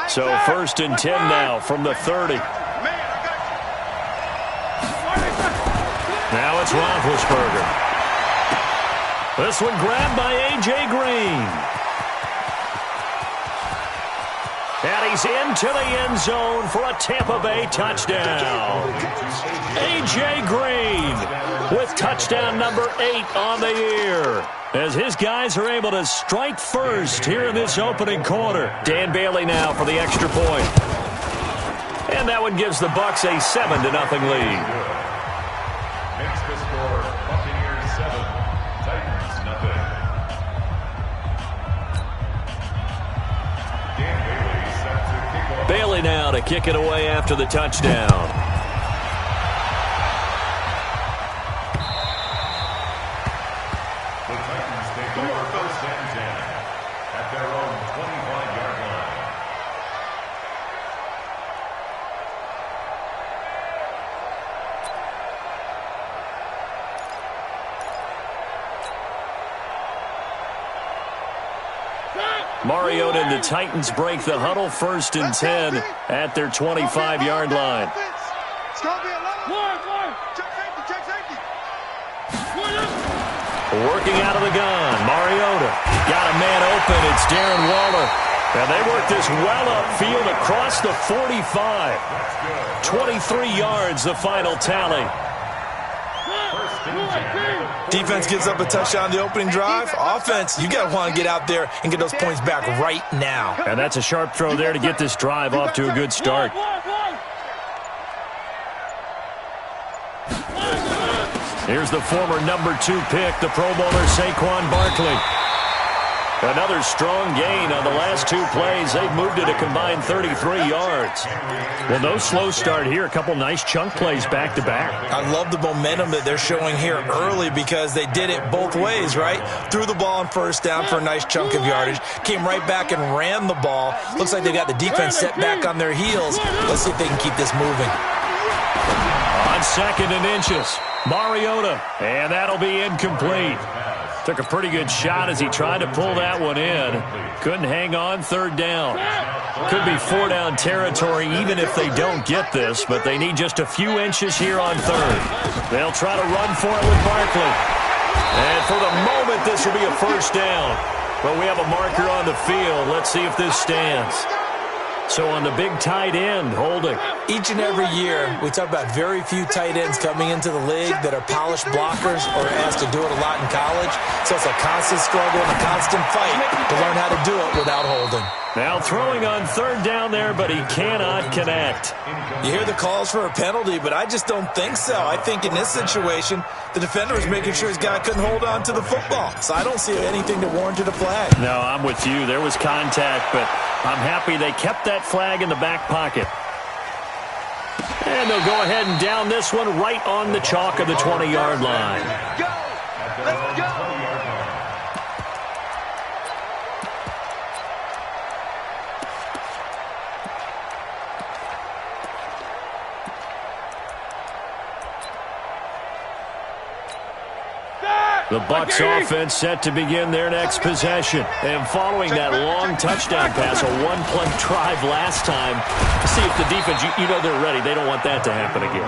So first and 10 now from the 30. Now it's Roethlisberger. This one grabbed by A.J. Green. And he's into the end zone for a Tampa Bay touchdown. A.J. Green with touchdown number 8 on the year, as his guys are able to strike first here in this opening quarter. Dan Bailey now for the extra point. And that one gives the Bucs a 7-0 lead. Makes the score Buccaneers 7, Titans nothing. Dan Bailey set to kick off. Bailey now to kick it away after the touchdown. The Titans take over first and 10 at their own 25-yard line. Mariota and the Titans break the huddle, first and 10 at their 25-yard line. It's going to be a lot. Check safety. Working out of the gun, Mariota got a man open. It's Darren Waller. And they work this well upfield across the 45. 23 yards, the final tally. Defense gives up a touchdown the opening drive. Offense, you got to want to get out there and get those points back right now. And that's a sharp throw there to get this drive off to a good start. Here's the former number 2 pick, the Pro Bowler Saquon Barkley. Another strong gain on the last 2 plays. They've moved it a combined 33 yards. Well, no slow start here. A couple nice chunk plays back-to-back. I love the momentum that they're showing here early because they did it both ways, right? Threw the ball on first down for a nice chunk of yardage. Came right back and ran the ball. Looks like they got the defense set back on their heels. Let's see if they can keep this moving. On second and inches, Mariota. And that'll be incomplete. Took a pretty good shot as he tried to pull that one in. Couldn't hang on, third down. Could be 4-down territory even if they don't get this, but they need just a few inches here on third. They'll try to run for it with Barkley. And for the moment, this will be a first down. But we have a marker on the field. Let's see if this stands. So on the big tight end, holding. Each and every year, we talk about very few tight ends coming into the league that are polished blockers or asked to do it a lot in college. So it's a constant struggle and a constant fight to learn how to do it without holding. Now throwing on third down there, but he cannot connect. You hear the calls for a penalty, but I just don't think so. I think in this situation, the defender was making sure his guy couldn't hold on to the football. So I don't see anything that warranted a flag. No, I'm with you. There was contact, but I'm happy they kept that flag in the back pocket. And they'll go ahead and down this one right on the chalk of the 20-yard line. Let's go. The Bucs offense set to begin their next possession. And following that long touchdown pass, a one-play drive last time, see if the defense, you know they're ready. They don't want that to happen again.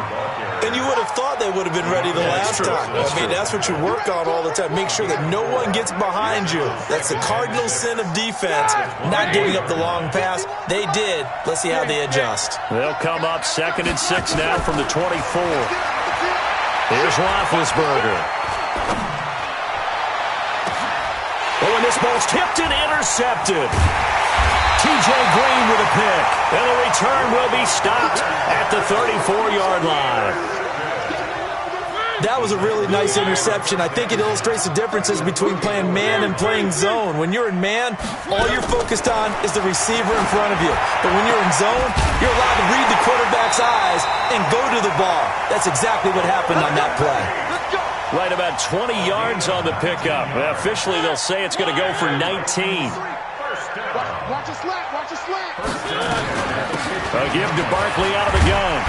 And you would have thought they would have been ready the last time. That's what you work on all the time. Make sure that no one gets behind you. That's the cardinal sin of defense, not giving up the long pass. They did. Let's see how they adjust. They'll come up 2nd and 6 now from the 24. Here's Roethlisberger. Oh, and this ball's tipped and intercepted. T.J. Green with a pick. And the return will be stopped at the 34-yard line. That was a really nice interception. I think it illustrates the differences between playing man and playing zone. When you're in man, all you're focused on is the receiver in front of you. But when you're in zone, you're allowed to read the quarterback's eyes and go to the ball. That's exactly what happened on that play. Right about 20 yards on the pickup. Officially, they'll say it's going to go for 19. Watch a slant. Watch a slant. A give to Barkley out of the gun.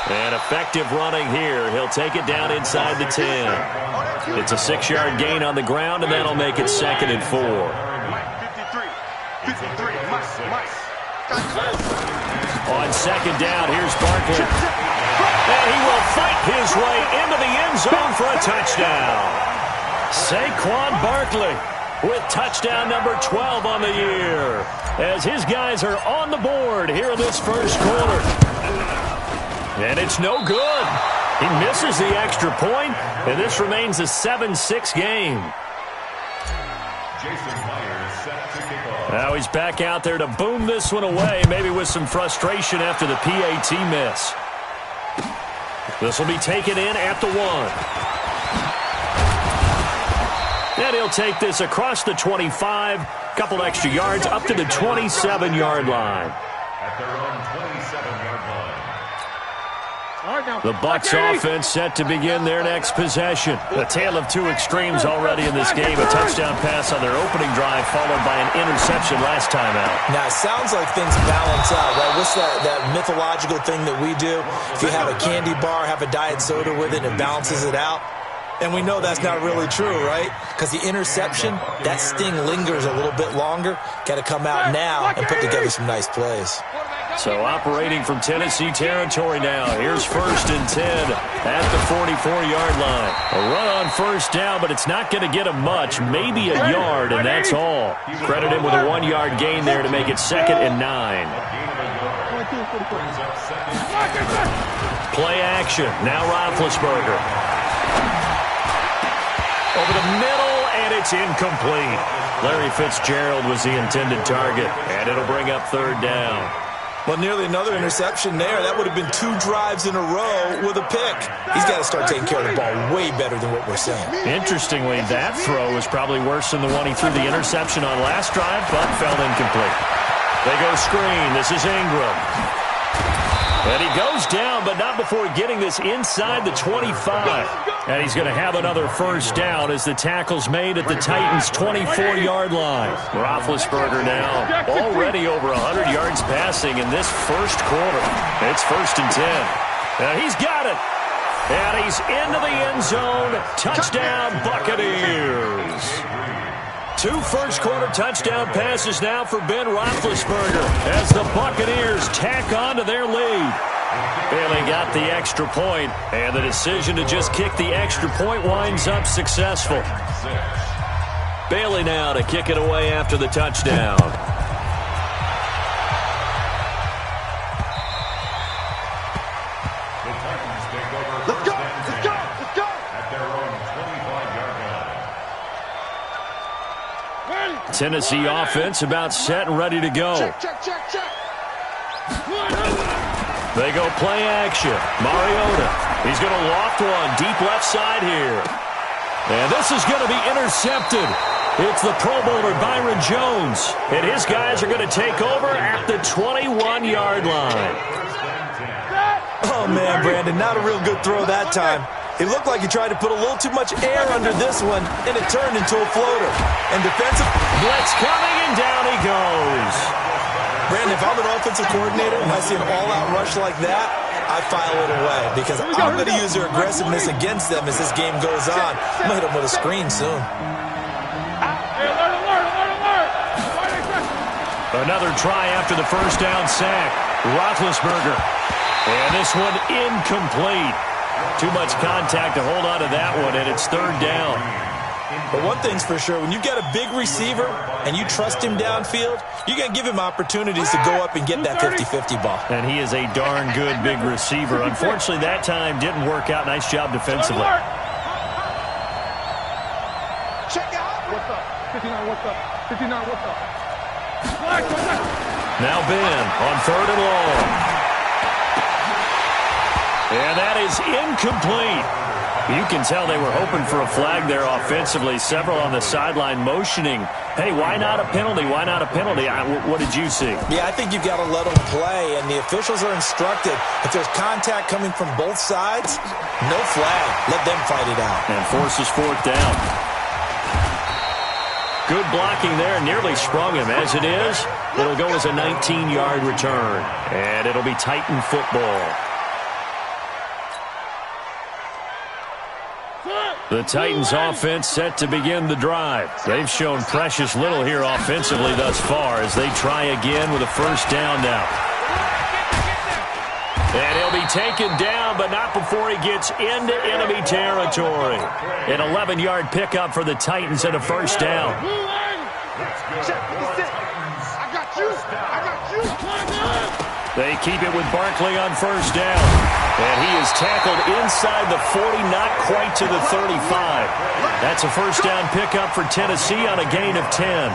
And effective running here. He'll take it down inside the 10. It's a 6-yard gain on the ground, and that'll make it 2nd and 4. On second down, here's Barkley. And he will fight his way into the end zone for a touchdown. Saquon Barkley with touchdown number 12 on the year, as his guys are on the board here in this first quarter. And it's no good. He misses the extra point, and this remains a 7-6 game. Now he's back out there to boom this one away, maybe with some frustration after the PAT miss. This will be taken in at the 1. And he'll take this across the 25, couple extra yards up to the 27-yard line. At their own 27-yard line. The Bucs offense set to begin their next possession. A tale of two extremes already in this game. A touchdown pass on their opening drive followed by an interception last time out. Now, it sounds like things balance out, right? What's that mythological thing that we do? If you have a candy bar, have a diet soda with it, it balances it out. And we know that's not really true, right? Because the interception, that sting lingers a little bit longer. Got to come out now and put together some nice plays. So operating from Tennessee territory now. Here's 1st and 10 at the 44-yard line. A run on first down, but it's not going to get him much. Maybe a yard, and that's all. Credit him with a 1-yard gain there to make it 2nd and 9. Play action. Now Roethlisberger. Over the middle, and it's incomplete. Larry Fitzgerald was the intended target, and it'll bring up 3rd down. Well, nearly another interception there. That would have been 2 drives in a row with a pick. He's got to start taking care of the ball way better than what we're seeing. Interestingly, that throw was probably worse than the one he threw the interception on last drive, but fell incomplete. They go screen. This is Ingram. And he goes down, but not before getting this inside the 25. And he's going to have another first down as the tackle's made at the Titans' 24-yard line. Roethlisberger now already over 100 yards passing in this first quarter. It's 1st and 10. Now he's got it. And he's into the end zone. Touchdown, Buccaneers. 2 first-quarter touchdown passes now for Ben Roethlisberger as the Buccaneers tack on to their lead. Bailey got the extra point, and the decision to just kick the extra point winds up successful. Bailey now to kick it away after the touchdown. Let's go! Let's go! Let's go! At their own 25-yard line. Tennessee offense about set and ready to go. Check, check, check, check. They go play action. Mariota. He's going to loft one deep left side here. And this is going to be intercepted. It's the Pro Bowler Byron Jones. And his guys are going to take over at the 21-yard line. Oh, man, Brandon, not a real good throw that time. It looked like he tried to put a little too much air under this one, and it turned into a floater. And defensive blitz coming, and down he goes. Brandon, if I'm an offensive coordinator and I see an all-out rush like that, I file it away because I'm going to use their aggressiveness against them as this game goes on. I'm going to hit them with a screen soon. Another try after the first down sack. Roethlisberger. And this one incomplete. Too much contact to hold on to that one, and it's 3rd down. But one thing's for sure, when you got a big receiver and you trust him downfield, you're going to give him opportunities to go up and get that 50-50 ball. And he is a darn good big receiver. Unfortunately, that time didn't work out. Nice job defensively. Check out. What's up? 59, what's up? 59, what's up? Now Ben on 3rd and long. And that is incomplete. You can tell they were hoping for a flag there offensively. Several on the sideline motioning, hey, why not a penalty? Why not a penalty? What did you see? Yeah, I think you've got to let them play, and the officials are instructed. If there's contact coming from both sides, no flag. Let them fight it out. And forces 4th down. Good blocking there. Nearly sprung him. As it is, it'll go as a 19-yard return. And it'll be Titan football. The Titans offense set to begin the drive. They've shown precious little here offensively thus far as they try again with a first down now. And he'll be taken down, but not before he gets into enemy territory. An 11-yard pickup for the Titans and a first down. They keep it with Barkley on first down. And he is tackled inside the 40, not quite to the 35. That's a first down pickup for Tennessee on a gain of 10.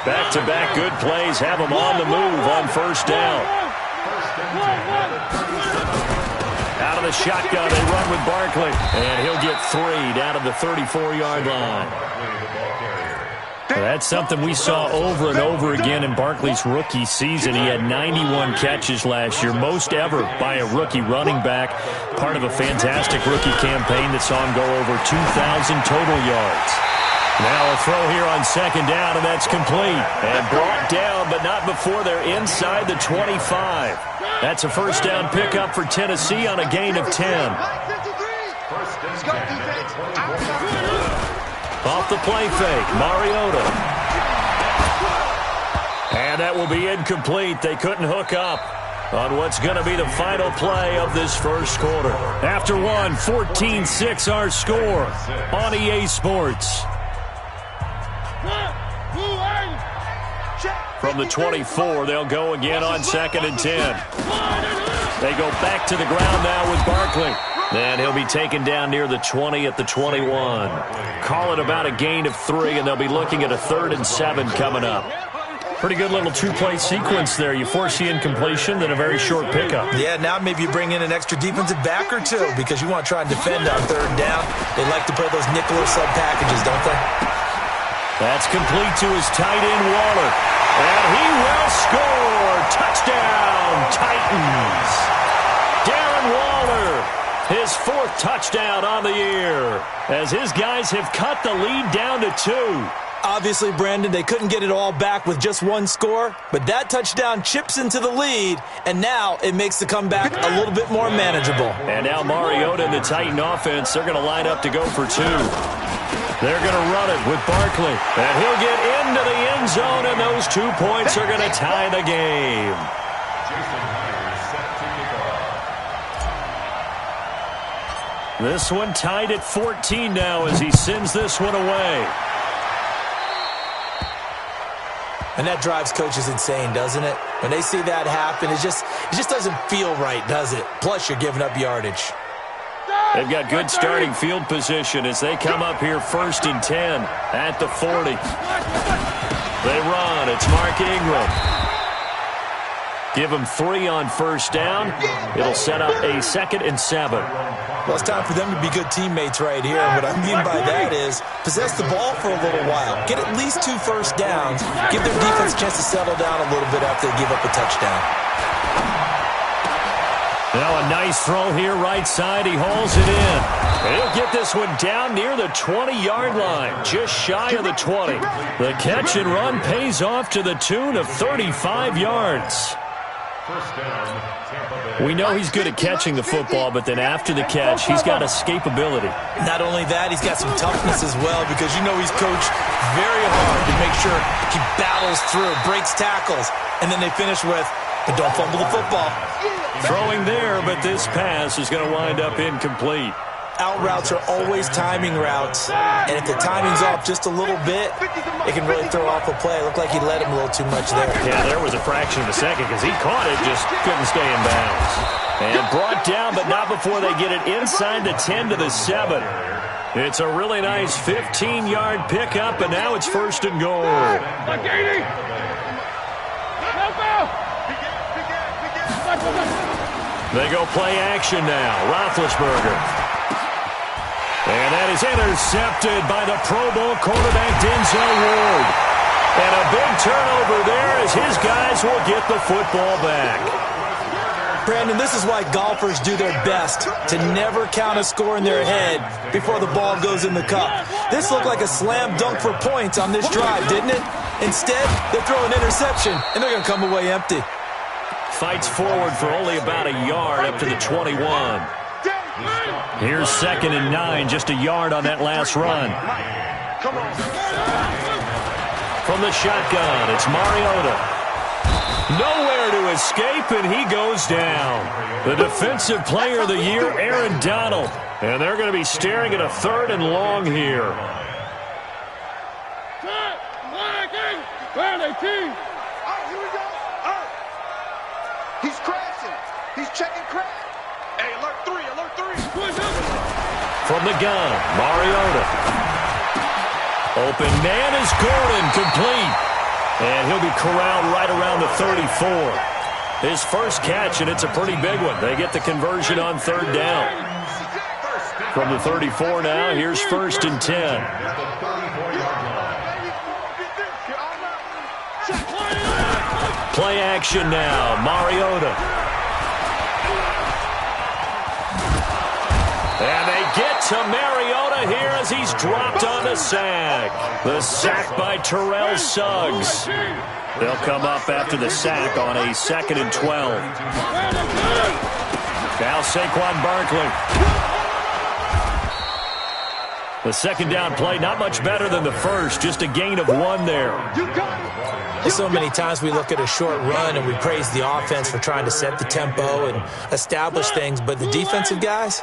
Back-to-back good plays have them on the move on first down. Out of the shotgun, they run with Barkley. And he'll get 3 down to the 34-yard line. That's something we saw over and over again in Barkley's rookie season. He had 91 catches last year, most ever by a rookie running back. Part of a fantastic rookie campaign that saw him go over 2,000 total yards. Now a throw here on second down, and that's complete. And brought down, but not before they're inside the 25. That's a first down pickup for Tennessee on a gain of 10. Off the play fake, Mariota. And that will be incomplete. They couldn't hook up on what's going to be the final play of this first quarter. After one, 14-6 our score on EA Sports. From the 24, they'll go again on second and 10. They go back to the ground now with Barkley. And he'll be taken down near the 20 at the 21. Call it about a gain of 3, and they'll be looking at a 3rd and 7 coming up. Pretty good little two-play sequence there. You force the incompletion, then a very short pickup. Yeah, now maybe you bring in an extra defensive back or two because you want to try and defend on 3rd down. They like to play those nickel or sub packages, don't they? That's complete to his tight end, Waller. And he will score. Touchdown, Titans. Darren Waller. His 4th touchdown on the year as his guys have cut the lead down to 2. Obviously, Brandon, they couldn't get it all back with just one score, but that touchdown chips into the lead, and now it makes the comeback a little bit more manageable. And now Mariota and the Titan offense, they're going to line up to go for 2. They're going to run it with Barkley, and he'll get into the end zone, and those 2 points are going to tie the game. This one tied at 14 now as he sends this one away. And that drives coaches insane, doesn't it? When they see that happen, it just doesn't feel right, does it? Plus, you're giving up yardage. They've got good starting field position as they come up here 1st and 10 at the 40. They run. It's Mark Ingram. Give them 3 on first down. It'll set up a 2nd and 7. Well, it's time for them to be good teammates right here. And what I mean by that is possess the ball for a little while. Get at least 2 first downs. Give their defense a chance to settle down a little bit after they give up a touchdown. Now a nice throw here right side. He hauls it in. And he'll get this one down near the 20-yard line, just shy of the 20. The catch and run pays off to the tune of 35 yards. We know he's good at catching the football, but then after the catch, he's got escapability. Not only that, he's got some toughness as well because you know he's coached very hard to make sure he battles through, breaks tackles, and then they finish with, but don't fumble the football. Throwing there, but this pass is going to wind up incomplete. Out routes are always timing routes, and if the timing's off just a little bit, it can really throw off a play. It looked like he let him a little too much there. Yeah, there was a fraction of a second because he caught it, just couldn't stay in bounds. And brought down, but not before they get it inside the 10 to the 7. It's a really nice 15-yard pickup, and now it's 1st and goal. They go play action now. Roethlisberger. And that is intercepted by the Pro Bowl quarterback Denzel Ward. And a big turnover there as his guys will get the football back. Brandon, this is why golfers do their best to never count a score in their head before the ball goes in the cup. This looked like a slam dunk for points on this drive, didn't it? Instead, they throw an interception, and they're going to come away empty. Fights forward for only about a yard up to the 21. Here's 2nd and 9, just a yard on that last run. Come on. From the shotgun, it's Mariota. Nowhere to escape, and he goes down. The Defensive Player of the Year, Aaron Donald. And they're going to be staring at a 3rd and long here. Here we go. He's crashing. He's checking crash. Hey, alert 3, alert 3. From the gun, Mariota. Open man is Gordon, complete. And he'll be corralled right around the 34. His first catch, and it's a pretty big one. They get the conversion on 3rd down. From the 34 now, here's 1st and 10. Play action now, Mariota. And they get to Mariota here as he's dropped on a sack. The sack by Terrell Suggs. They'll come up after the sack on a 2nd and 12. Now Saquon Barkley. The 2nd down play, not much better than the first, just a gain of 1 there. So many times we look at a short run and we praise the offense for trying to set the tempo and establish things, but the defensive guys,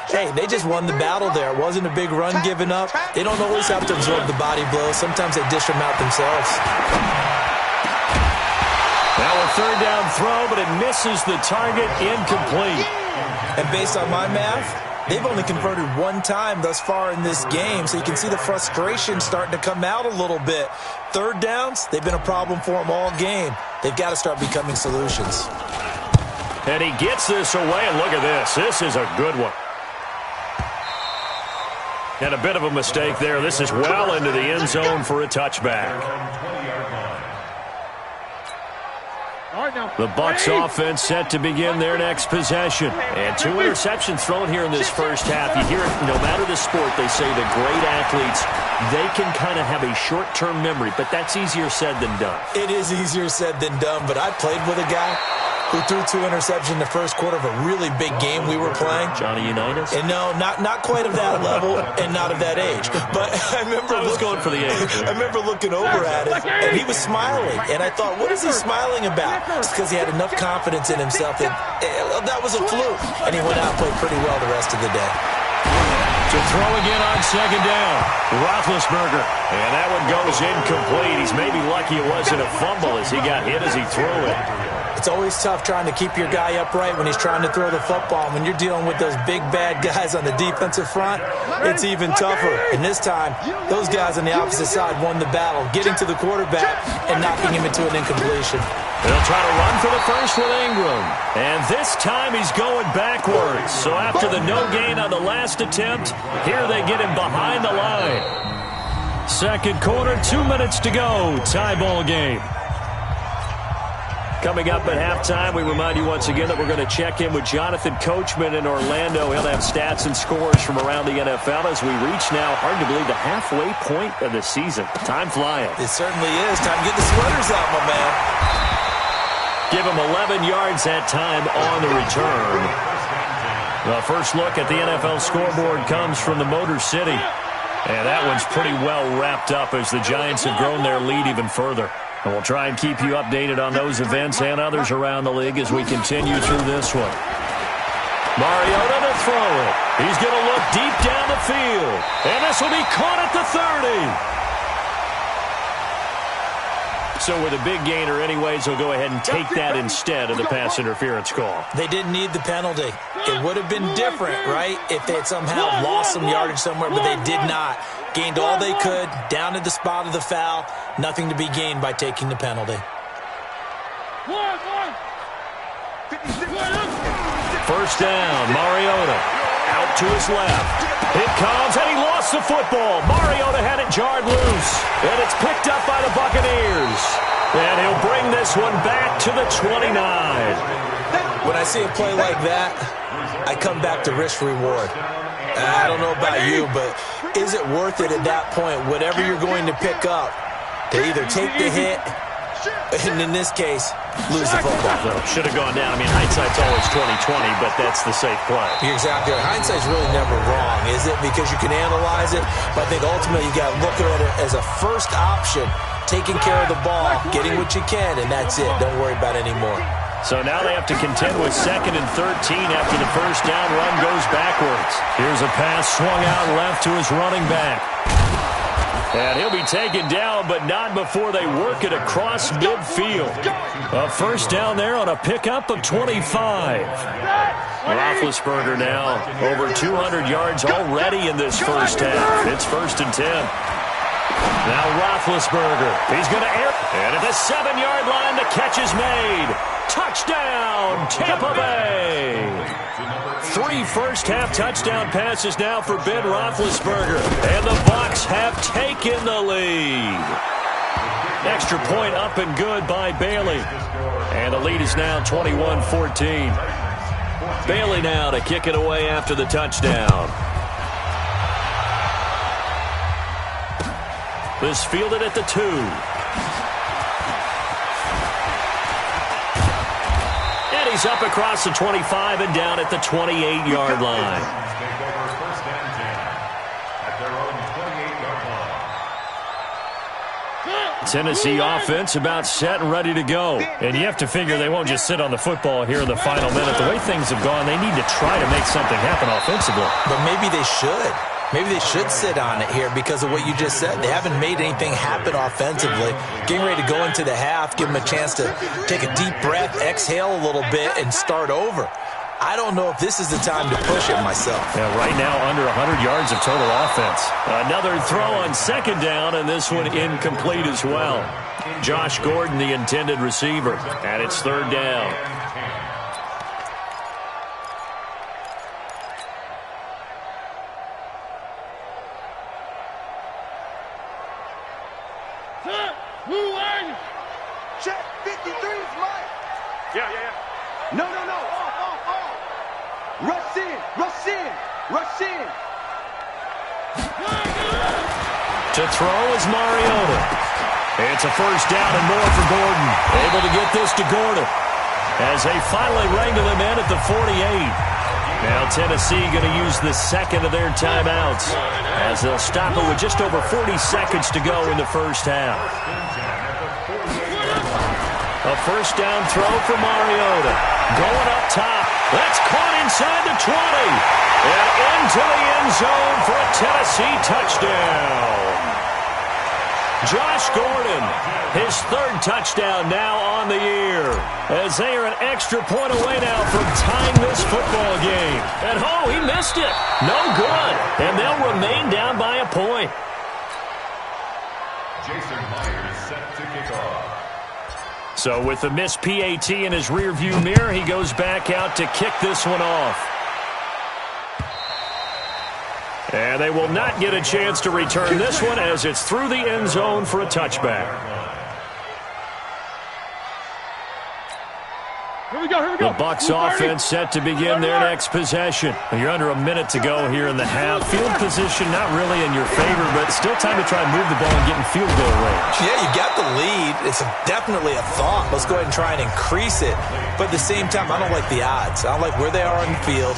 hey, they just won the battle there. It wasn't a big run given up. They don't always have to absorb the body blows. Sometimes they dish them out themselves. Now a 3rd down throw, but it misses the target, incomplete. And based on my math, they've only converted 1 time thus far in this game, so you can see the frustration starting to come out a little bit. 3rd downs, they've been a problem for them all game. They've got to start becoming solutions. And he gets this away, and look at this. This is a good one. And a bit of a mistake there. This is well into the end zone for a touchback. The Bucs offense set to begin their next possession. And 2 interceptions thrown here in this first half. You hear it, no matter the sport, they say the great athletes, they can kind of have a short-term memory, but that's easier said than done. It is easier said than done, but I played with a guy who threw 2 interceptions in the first quarter of a really big game we were playing. Johnny Unitas? And no, not quite of that level and not of that age. But I remember going for the age. I remember looking over at him, and he was smiling. And I thought, what is he smiling about? It's because he had enough confidence in himself that was a fluke. And he went out and played pretty well the rest of the day. To throw again on 2nd down, Roethlisberger. And that one goes incomplete. He's maybe lucky it wasn't a fumble as he got hit as he threw it. It's always tough trying to keep your guy upright when he's trying to throw the football. When you're dealing with those big, bad guys on the defensive front, it's even tougher. And this time, those guys on the opposite side won the battle, getting to the quarterback and knocking him into an incompletion. They'll try to run for the first with Ingram. And this time he's going backwards. So after the no gain on the last attempt, here they get him behind the line. 2nd quarter, 2 minutes to go. Tie ball game. Coming up at halftime, we remind you once again that we're going to check in with Jonathan Coachman in Orlando. He'll have stats and scores from around the NFL as we reach now, hard to believe, the halfway point of the season. Time flying. It certainly is. Time to get the sweaters out, my man. Give him 11 yards that time on the return. The first look at the NFL scoreboard comes from the Motor City. And that one's pretty well wrapped up as the Giants have grown their lead even further. And we'll try and keep you updated on those events and others around the league as we continue through this one. Mariota to throw it. He's going to look deep down the field. And this will be caught at the 30. So with a big gainer anyways, he'll go ahead and take that instead of the pass interference call. They didn't need the penalty. It would have been different, right, if they had somehow lost some yardage somewhere, but they did not. Gained all they could, down at the spot of the foul. Nothing to be gained by taking the penalty. First down, Mariota. Out to his left. It comes, and he lost the football. Mariota had it jarred loose, and it's picked up by the Buccaneers. And he'll bring this one back to the 29. When I see a play like that, I come back to risk-reward. I don't know about you, but is it worth it at that point, whatever you're going to pick up, to either take the hit And in this case, lose the football. So should have gone down. I mean, hindsight's always 20/20, but that's the safe play. You're exactly right. Hindsight's really never wrong, is it? Because you can analyze it, but I think ultimately you got to look at it as a first option, taking care of the ball, getting what you can, and that's it. Don't worry about it anymore. So now they have to contend with 2nd and 13 after the first down run goes backwards. Here's a pass swung out left to his running back. And he'll be taken down, but not before they work it across midfield. A first down there on a pickup of 25. Roethlisberger now over 200 yards already in this first half. It's 1st and 10. Now Roethlisberger. He's going to air. And at the 7-yard line, the catch is made. Touchdown, Tampa Bay. 3 first-half touchdown passes now for Ben Roethlisberger. And the Bucs have taken the lead. Extra point up and good by Bailey. And the lead is now 21-14. Bailey now to kick it away after the touchdown. This fielded at the 2. And he's up across the 25 and down at the 28-yard line. Tennessee offense about set and ready to go. And you have to figure they won't just sit on the football here in the final minute. The way things have gone, they need to try to make something happen offensively. But maybe they should. Maybe they should sit on it here because of what you just said. They haven't made anything happen offensively. Getting ready to go into the half, give them a chance to take a deep breath, exhale a little bit, and start over. I don't know if this is the time to push it myself. Yeah, right now under 100 yards of total offense. Another throw on 2nd down, and this one incomplete as well. Josh Gordon, the intended receiver, and it's 3rd down. Check, 53 is mine. Yeah. No. Rush in. To throw is Mariota. It's a first down and more for Gordon. Able to get this to Gordon as they finally wrangle him in at the 48. Now Tennessee going to use the 2nd of their timeouts as they'll stop it with just over 40 seconds to go in the first half. A first down throw for Mariota. Going up top. That's caught inside the 20. And into the end zone for a Tennessee touchdown. Josh Gordon, his 3rd touchdown now on the year. As they are an extra point away now from tying this football game. And he missed it. No good. And they'll remain down by a point. Jason Myers set to kick off. So with the missed PAT in his rearview mirror, he goes back out to kick this one off. And they will not get a chance to return this one as it's through the end zone for a touchback. Here we go. The Bucs offense set to begin their next possession. You're under a minute to go here in the half. Field position not really in your favor, but still time to try and move the ball and get in field goal range. Yeah, you got the lead. It's definitely a thought. Let's go ahead and try and increase it. But at the same time, I don't like the odds. I don't like where they are on the field.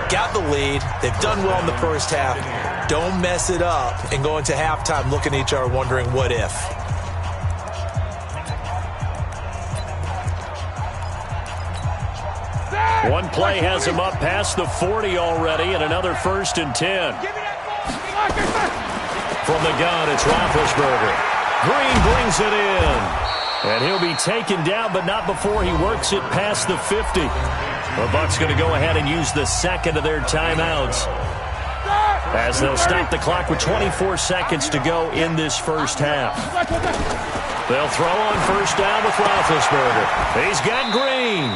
Got the lead. They've done well in the first half. Don't mess it up and go into halftime looking at each other wondering what if. One play has him up past the 40 already, and another 1st and 10. From the gun, it's Roethlisberger. Green brings it in. And he'll be taken down, but not before he works it past the 50. The Bucs going to go ahead and use the 2nd of their timeouts as they'll stop the clock with 24 seconds to go in this first half. They'll throw on first down with Roethlisberger. He's got Green.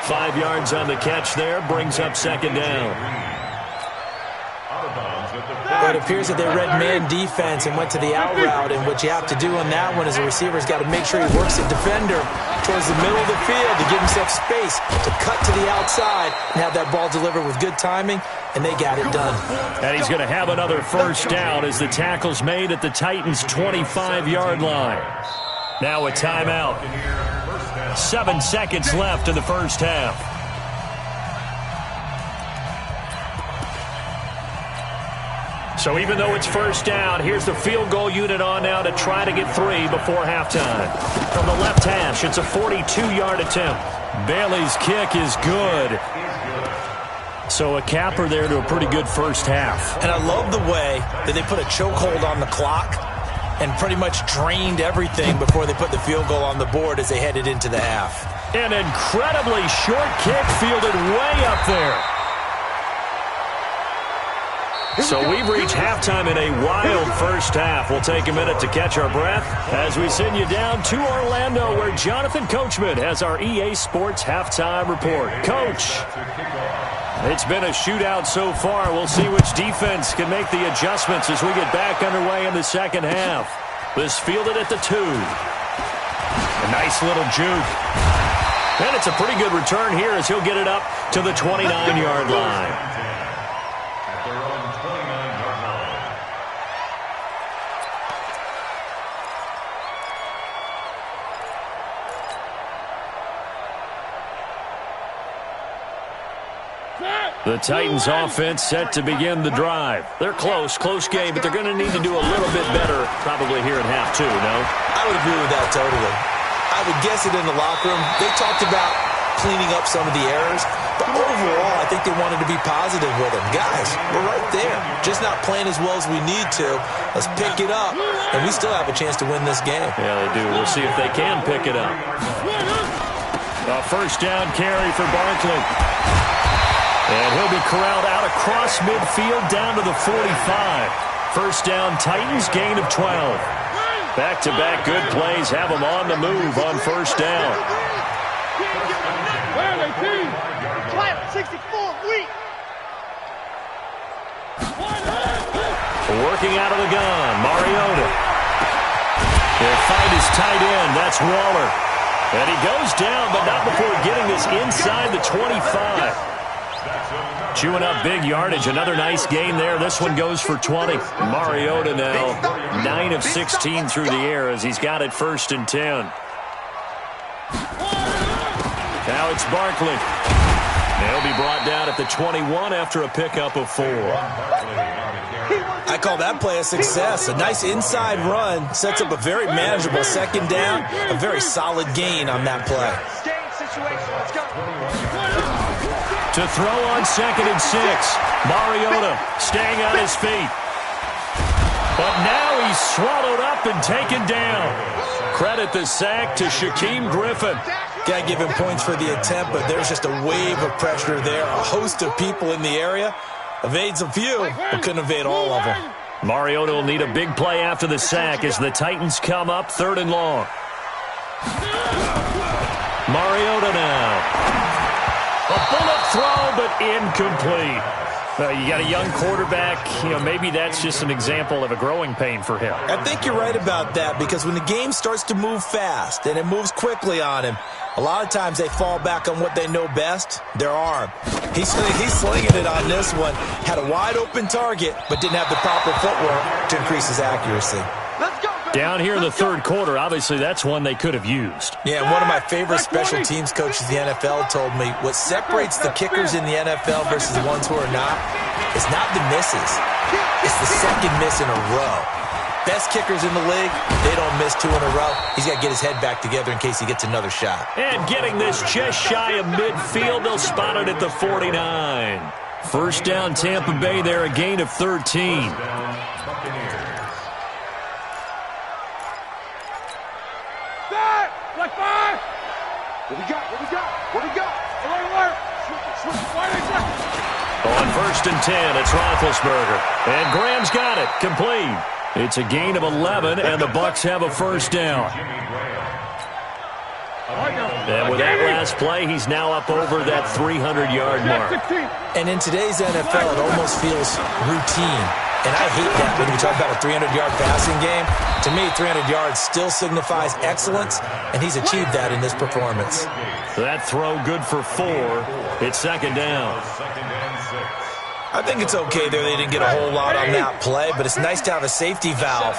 5 yards on the catch there, brings up 2nd down. But it appears that they read man defense and went to the out route, and what you have to do on that one is the receiver's got to make sure he works the defender towards the middle of the field to give himself space to cut to the outside and have that ball delivered with good timing, and they got it done. And he's going to have another first down as the tackle's made at the Titans' 25-yard line. Now a timeout. 7 seconds left in the first half. So even though it's first down, here's the field goal unit on now to try to get 3 before halftime. From the left hash, it's a 42-yard attempt. Bailey's kick is good. So a capper there to a pretty good first half. And I love the way that they put a chokehold on the clock and pretty much drained everything before they put the field goal on the board as they headed into the half. An incredibly short kick fielded way up there. So we've reached halftime in a wild first half. We'll take a minute to catch our breath as we send you down to Orlando, where Jonathan Coachman has our EA Sports halftime report. Coach, it's been a shootout so far. We'll see which defense can make the adjustments as we get back underway in the second half. This fielded at the 2. A nice little juke. And it's a pretty good return here as he'll get it up to the 29-yard line. The Titans offense set to begin the drive. They're close game, but they're going to need to do a little bit better probably here at half 2, no? I would agree with that totally. I would guess it in the locker room. They talked about cleaning up some of the errors, but overall, I think they wanted to be positive with them. Guys, we're right there. Just not playing as well as we need to. Let's pick it up, and we still have a chance to win this game. Yeah, they do. We'll see if they can pick it up. A first down carry for Barkley. And he'll be corralled out across midfield down to the 45. First down, Titans, gain of 12. Back-to-back good plays have them on the move on first down. 64, weak. Working out of the gun, Mariota. He'll find his tight end, that's Waller. And he goes down, but not before getting this inside the 25. Chewing up big yardage. Another nice gain there. This one goes for 20. Mariota now 9 of 16 through the air as he's got it 1st and 10. Now it's Barkley. He'll be brought down at the 21 after a pickup of 4. I call that play a success. A nice inside run sets up a very manageable second down. A very solid gain on that play. To throw on 2nd and 6. Mariota staying on his feet. But now he's swallowed up and taken down. Credit the sack to Shaquem Griffin. Got to give him points for the attempt, but there's just a wave of pressure there. A host of people in the area. Evades a few, but couldn't evade all of them. Mariota will need a big play after the sack as the Titans come up 3rd and long. Mariota now. A bullet throw, but incomplete. You got a young quarterback. Maybe that's just an example of a growing pain for him. I think you're right about that, because when the game starts to move fast and it moves quickly on him, a lot of times they fall back on what they know best, their arm. He's slinging it on this one. Had a wide-open target, but didn't have the proper footwork to increase his accuracy. Down here in the 3rd quarter, obviously that's one they could have used. Yeah, one of my favorite special teams coaches in the NFL told me what separates the kickers in the NFL versus the ones who are not is not the misses. It's the second miss in a row. Best kickers in the league, they don't miss 2 in a row. He's got to get his head back together in case he gets another shot. And getting this just shy of midfield, they'll spot it at the 49. First down, Tampa Bay there, a gain of 13. On 1st and 10, it's Roethlisberger. And Graham's got it, complete. It's a gain of 11, and the Bucs have a first down. And with that last play, he's now up over that 300-yard mark. And in today's NFL, it almost feels routine. And I hate that when we talk about a 300-yard passing game. To me, 300 yards still signifies excellence, and he's achieved that in this performance. That throw good for 4. It's 2nd down. I think it's okay there. They didn't get a whole lot on that play, but it's nice to have a safety valve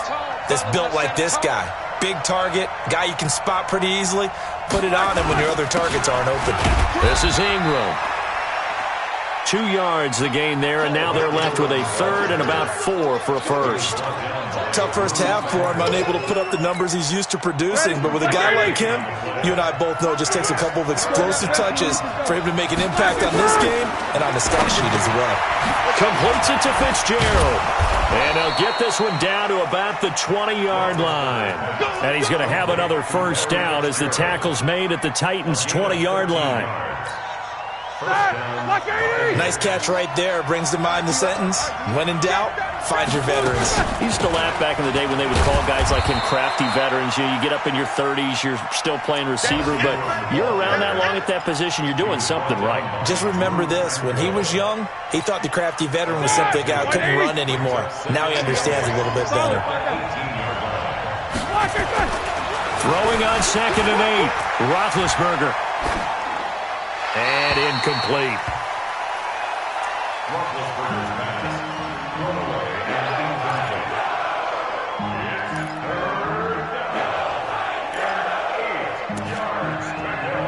that's built like this guy. big target, guy you can spot pretty easily. Put it on him when your other targets aren't open. This is Ingram. 2 yards the gain there, and now they're left with a third and about 4 for a first. Tough first half for him, unable to put up the numbers he's used to producing. But with a guy like him, you and I both know it just takes a couple of explosive touches for him to make an impact on this game and on the stat sheet as well. Completes it to Fitzgerald. And he'll get this one down to about the 20-yard line. And he's going to have another first down as the tackle's made at the Titans' 20-yard line. Nice catch right there. Brings to mind the sentence, when in doubt, find your veterans. I used to laugh back in the day when they would call guys like him crafty veterans. You get up in your 30s, you're still playing receiver, but you're around that long at that position, you're doing something right. Just remember this. When he was young, he thought the crafty veteran was simply a guy who couldn't run anymore. Now he understands a little bit better. Throwing on 2nd and 8. Roethlisberger. And incomplete. Roethlisberger's pass. Thrown away and incomplete. 8 yards to go.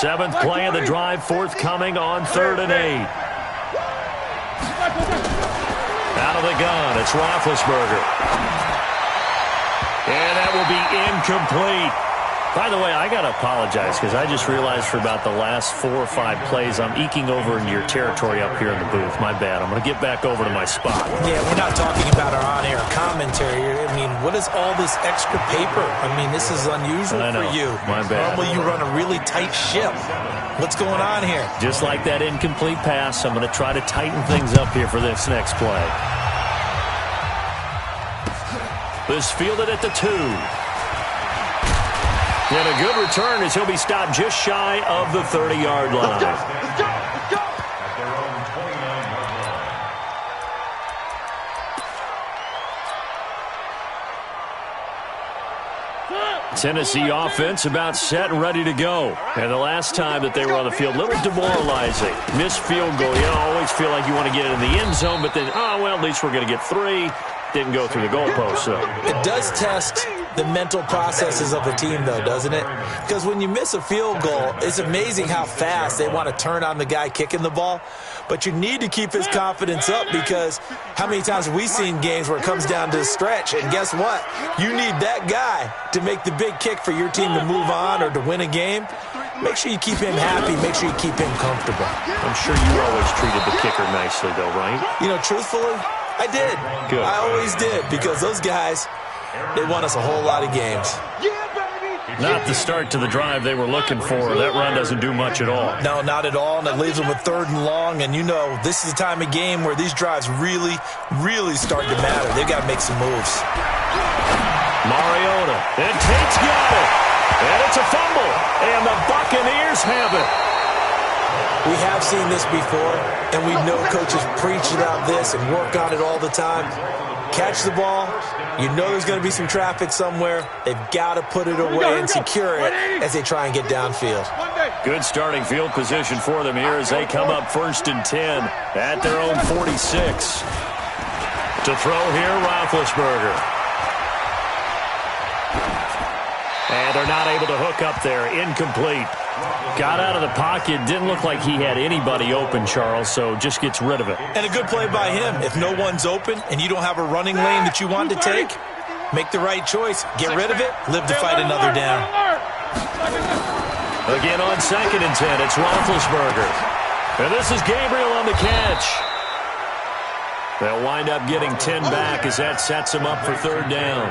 Seventh play of the drive, forthcoming on 3rd and 8. Out of the gun, it's Roethlisberger. And that will be incomplete. By the way, I got to apologize because I just realized for about the last 4 or 5 plays, I'm eking over into your territory up here in the booth. My bad. I'm going to get back over to my spot. Yeah, we're not talking about our on-air commentary. I mean, what is all this extra paper? I mean, this is unusual for you. My bad. Normally you run a really tight ship. What's going on here? Just like that incomplete pass, I'm going to try to tighten things up here for this next play. This fielded at the 2. And a good return as he'll be stopped just shy of the 30-yard line. At their own 29-yard line. Tennessee offense about set and ready to go. And the last time that they were on the field, a little demoralizing. Missed field goal. You always feel like you want to get it in the end zone, but then, oh, well, at least we're going to get 3. Didn't go through the goalpost, so. It does test the mental processes of a team, though, doesn't it? Because when you miss a field goal, it's amazing how fast they want to turn on the guy kicking the ball. But you need to keep his confidence up because how many times have we seen games where it comes down to the stretch? And guess what? You need that guy to make the big kick for your team to move on or to win a game. Make sure you keep him happy. Make sure you keep him comfortable. I'm sure you always treated the kicker nicely, though, right? You know, truthfully, I did. Good. I always did because those guys, they won us a whole lot of games. Not the start to the drive they were looking for. That run doesn't do much at all. No, not at all, and it leaves them with 3rd and long. And you know, this is the time of game where these drives really, really start to matter. They've got to make some moves. Mariota, and Tate's got it. And it's a fumble, and the Buccaneers have it. We have seen this before, and we know coaches preach about this and work on it all the time. Catch the ball. You know there's going to be some traffic somewhere. They've got to put it away and secure it as they try and get downfield. Good starting field position for them here as they come up 1st and 10 at their own 46. To throw here, Roethlisberger. And they're not able to hook up there. Incomplete. Got out of the pocket. Didn't look like he had anybody open, Charles, so just gets rid of it. And a good play by him. If no one's open and you don't have a running lane that you want to take, make the right choice. Get rid of it. Live to fight another down. Again on 2nd and 10, it's Roethlisberger. And this is Gabriel on the catch. They'll wind up getting 10 back as that sets them up for 3rd down.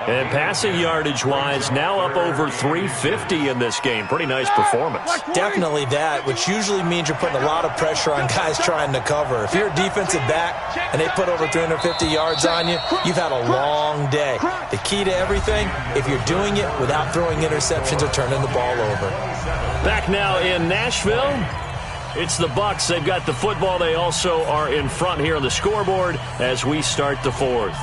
And passing yardage-wise, now up over 350 in this game. Pretty nice performance. Definitely that, which usually means you're putting a lot of pressure on guys trying to cover. If you're a defensive back and they put over 350 yards on you, you've had a long day. The key to everything, if you're doing it without throwing interceptions or turning the ball over. Back now in Nashville. It's the Bucs. They've got the football. They also are in front here on the scoreboard as we start the 4th.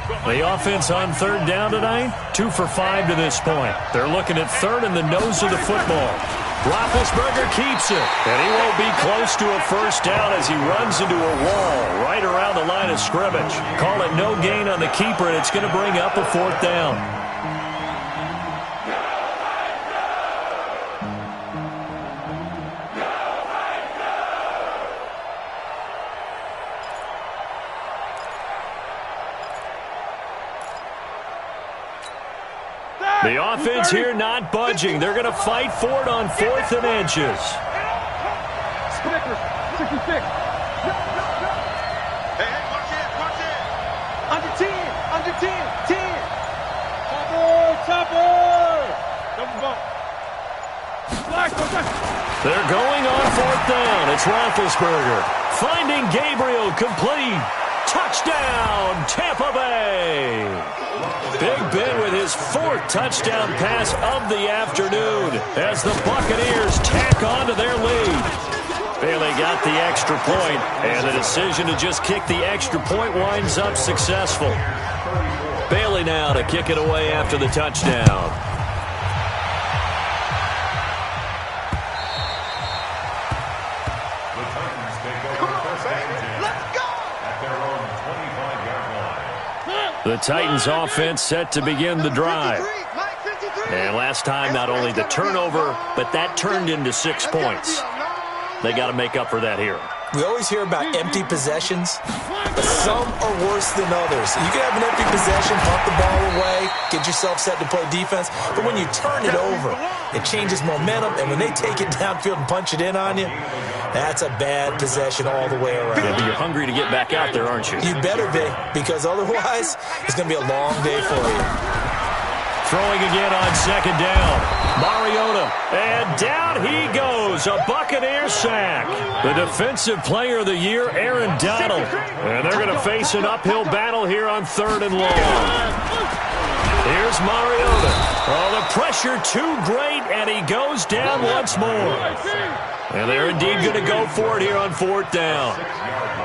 The offense on third down tonight, 2 for 5 to this point. They're looking at third in the nose of the football. Roethlisberger keeps it, and he won't be close to a first down as he runs into a wall right around the line of scrimmage. Call it no gain on the keeper, and it's going to bring up a fourth down. The offense here not budging. They're going to fight for it on 4th and inches. Snickers, 66. Hey, watch it. Under 10, 10. Chopper. Double bump. They're going on 4th down. It's Roethlisberger. Finding Gabriel, complete. Touchdown, Tampa Bay. Big Ben with his 4th touchdown pass of the afternoon as the Buccaneers tack on to their lead. Bailey got the extra point, and the decision to just kick the extra point winds up successful. Bailey now to kick it away after the touchdown. The Titans offense set to begin the drive. And last time, not only the turnover, but that turned into 6 points. They got to make up for that here. We always hear about empty possessions, but some are worse than others. You can have an empty possession, pump the ball away, get yourself set to play defense, but when you turn it over, it changes momentum, and when they take it downfield and punch it in on you, that's a bad possession all the way around. Yeah, but you're hungry to get back out there, aren't you? You better be, because otherwise, it's going to be a long day for you. Throwing again on 2nd down. Mariota, and down he goes. A Buccaneer sack. The defensive player of the year, Aaron Donald. And they're going to face an uphill battle here on 3rd and long. Here's Mariota. Oh, the pressure too great, and he goes down once more. And they're indeed going to go for it here on 4th down.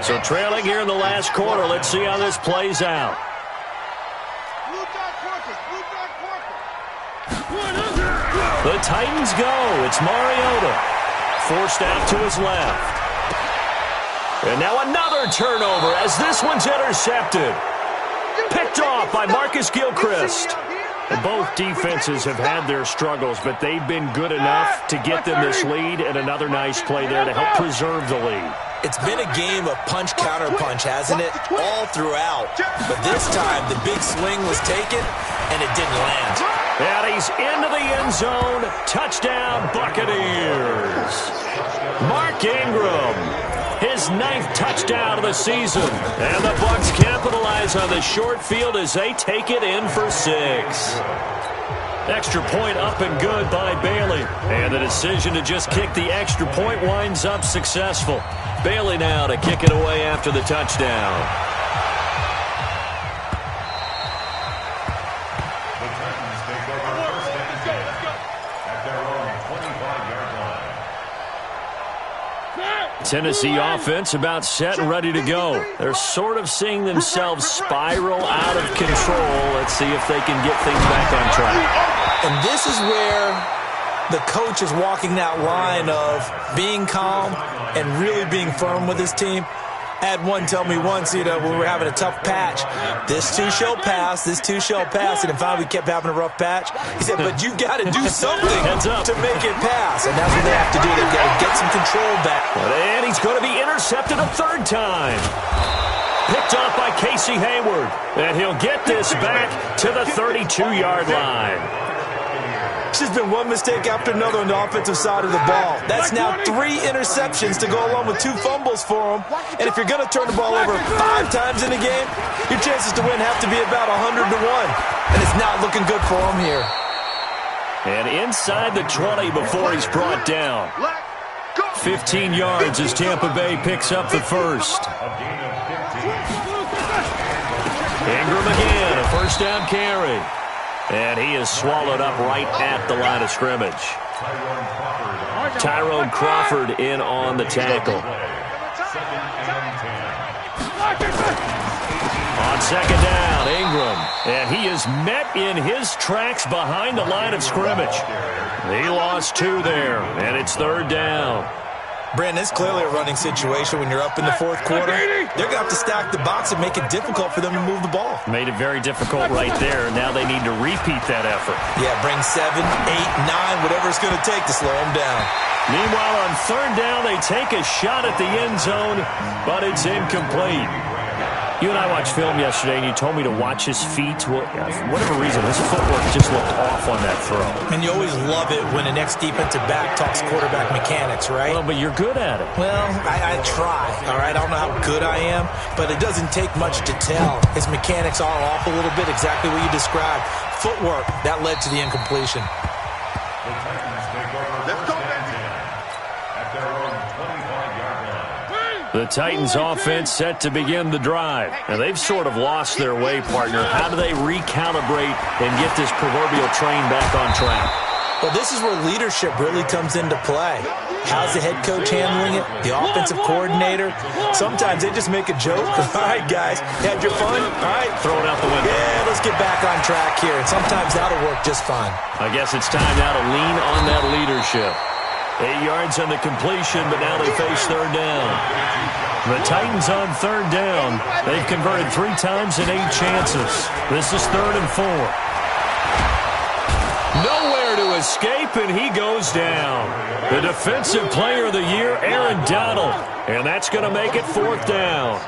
So trailing here in the last quarter. Let's see how this plays out. The Titans go. It's Mariota. Forced out to his left. And now another turnover as this one's intercepted. Picked off by Marcus Gilchrist. And both defenses have had their struggles, but they've been good enough to get them this lead, and another nice play there to help preserve the lead. It's been a game of punch-counter-punch, hasn't it? All throughout. But this time, the big swing was taken, and it didn't land. And he's into the end zone. Touchdown, Buccaneers. Mark Ingram, his 9th touchdown of the season. And the Bucs capitalize on the short field as they take it in for 6. Extra point up and good by Bailey. And the decision to just kick the extra point winds up successful. Bailey now to kick it away after the touchdown. Tennessee offense about set and ready to go. They're sort of seeing themselves spiral out of control. Let's see if they can get things back on track. And this is where the coach is walking that line of being calm and really being firm with his team. I had one tell me once, when we were having a tough patch, this too shall pass, this too shall pass, and finally we kept having a rough patch. He said, but you got to do something to make it pass, and that's what they have to do. They've got to get some control back. And he's going to be intercepted a 3rd time. Picked off by Casey Hayward, and he'll get this back to the 32-yard line. It's just been one mistake after another on the offensive side of the ball. That's now 3 interceptions to go along with 2 fumbles for him. And if you're going to turn the ball over 5 times in a game, your chances to win have to be about 100 to 1. And it's not looking good for him here. And inside the 20 before he's brought down. 15 yards as Tampa Bay picks up the first. Ingram again, a first down carry. And he is swallowed up right at the line of scrimmage. Tyrone Crawford in on the tackle. On On second down, Ingram. And he is met in his tracks behind the line of scrimmage. He lost 2 there, and it's third down. Brandon, it's clearly a running situation when you're up in the fourth quarter. They're going to have to stack the box and make it difficult for them to move the ball. Made it very difficult right there. Now they need to repeat that effort. Yeah, bring 7, 8, 9, whatever it's going to take to slow them down. Meanwhile, on third down, they take a shot at the end zone, but it's incomplete. You and I watched film yesterday, and you told me to watch his feet. Well, for whatever reason, his footwork just looked off on that throw. And you always love it when the next defensive back talks quarterback mechanics, right? Well, but you're good at it. Well, I try, all right? I don't know how good I am, but it doesn't take much to tell. His mechanics are off a little bit, exactly what you described. Footwork, that led to the incompletion. The Titans offense set to begin the drive. Now, they've sort of lost their way, partner. How do they recalibrate and get this proverbial train back on track? Well, this is where leadership really comes into play. How's the head coach handling it? The offensive coordinator? Sometimes they just make a joke. All right, guys, had your fun? All right. Throw it out the window. Yeah, let's get back on track here. And sometimes that'll work just fine. I guess it's time now to lean on that leadership. 8 yards on the completion, but now they face third down. The Titans on third down. They've converted 3 times in 8 chances. This is 3rd and 4. Nowhere to escape, and he goes down. The defensive player of the year, Aaron Donald. And that's going to make it 4th down.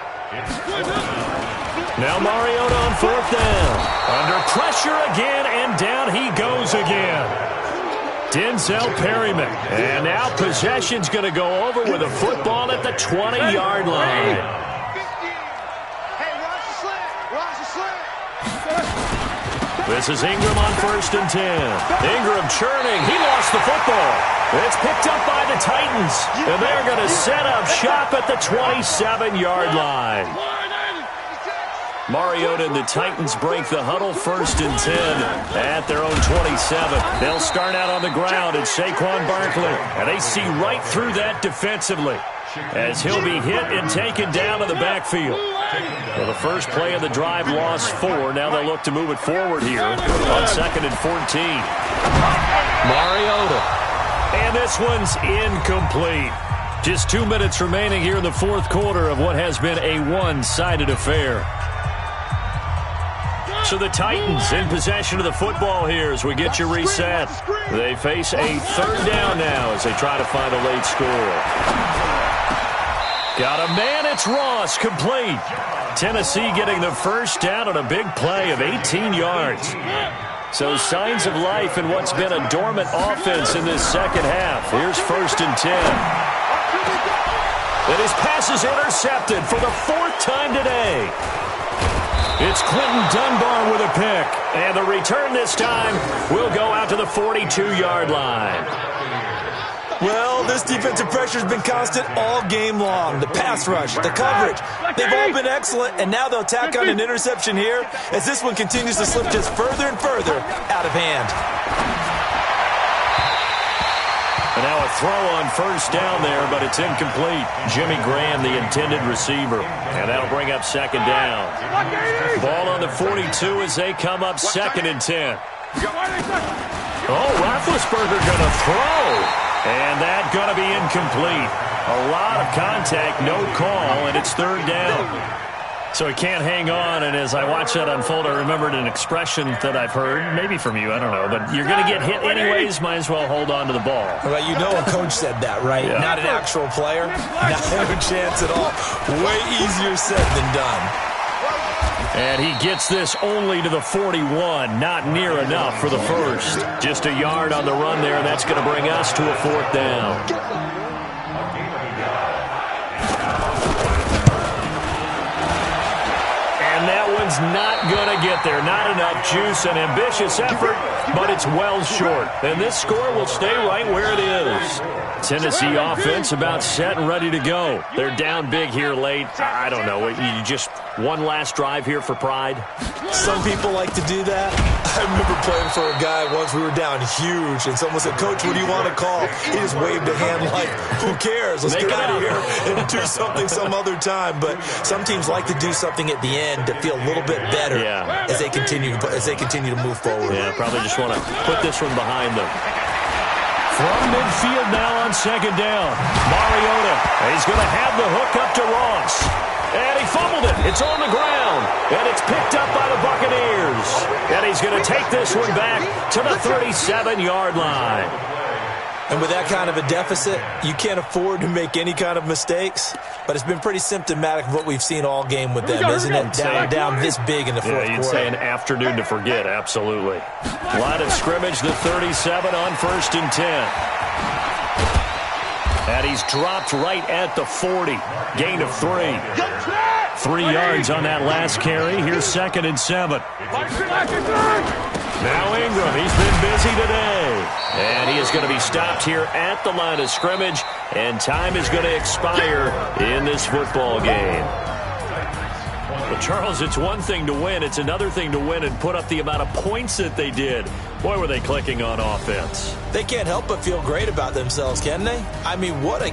Now Mariota on 4th down. Under pressure again, and down he goes again. Denzel Perryman. And now possession's going to go over with a football at the 20-yard line. Hey, watch the slant. Watch the slant. This is Ingram on 1st and 10. Ingram churning. He lost the football. It's picked up by the Titans. And they're going to set up shop at the 27-yard line. Mariota and the Titans break the huddle 1st and 10 at their own 27. They'll start out on the ground at Saquon Barkley. And they see right through that defensively as he'll be hit and taken down to the backfield. Well, the first play of the drive lost 4. Now they'll look to move it forward here on 2nd and 14. Mariota. And this one's incomplete. Just 2 minutes remaining here in the 4th quarter of what has been a one-sided affair. So the Titans in possession of the football here as we get you reset. They face a 3rd down now as they try to find a late score. Got a man, it's Ross, complete. Tennessee getting the first down on a big play of 18 yards. So signs of life in what's been a dormant offense in this second half. Here's 1st and 10. And his pass is intercepted for the 4th time today. It's Quentin Dunbar with a pick. And the return this time will go out to the 42-yard line. Well, this defensive pressure has been constant all game long. The pass rush, the coverage, they've all been excellent, and now they'll tack on an interception here as this one continues to slip just further and further out of hand. And now a throw on 1st down there, but it's incomplete. Jimmy Graham, the intended receiver. And that'll bring up 2nd down. Ball on the 42 as they come up 2nd and 10. Oh, Roethlisberger going to throw. And that's going to be incomplete. A lot of contact, no call, and it's 3rd down. So he can't hang on, and as I watch that unfold, I remembered an expression that I've heard, maybe from you, I don't know, but you're going to get hit anyways, might as well hold on to the ball. Well, you know a coach said that, right? Yeah. Not an actual player. Not a chance at all. Way easier said than done. And he gets this only to the 41, not near enough for the first. Just a yard on the run there, and that's going to bring us to a 4th down. And that one's not going to get there. Not enough juice, an ambitious effort, but it's well short. And this score will stay right where it is. Tennessee offense about set and ready to go. They're down big here late. I don't know. You just one last drive here for pride? Some people like to do that. I remember playing for a guy once. We were down huge, and someone said, "Coach, what do you want to call?" He just waved a hand like, "Who cares? Let's get out of here and do something some other time." But some teams like to do something at the end to feel a little little bit better as they continue to move forward. Yeah, probably just want to put this one behind them. From midfield now on second down. Mariota, he's going to have the hook up to Ross. And he fumbled it. It's on the ground. And it's picked up by the Buccaneers. And he's going to take this one back to the 37-yard line. And with that kind of a deficit, you can't afford to make any kind of mistakes. But it's been pretty symptomatic of what we've seen all game with them, isn't it? Down this big in the fourth quarter. You'd say an afternoon to forget, absolutely. Line of scrimmage, the 37 on 1st and 10. And he's dropped right at the 40. Gain of 3. 3 yards on that last carry. Here's 2nd and 7. Now Ingram, he's been busy today. And he is going to be stopped here at the line of scrimmage. And time is going to expire in this football game. Well, Charles, it's one thing to win. It's another thing to win and put up the amount of points that they did. Boy, were they clicking on offense. They can't help but feel great about themselves, can they? I mean, what a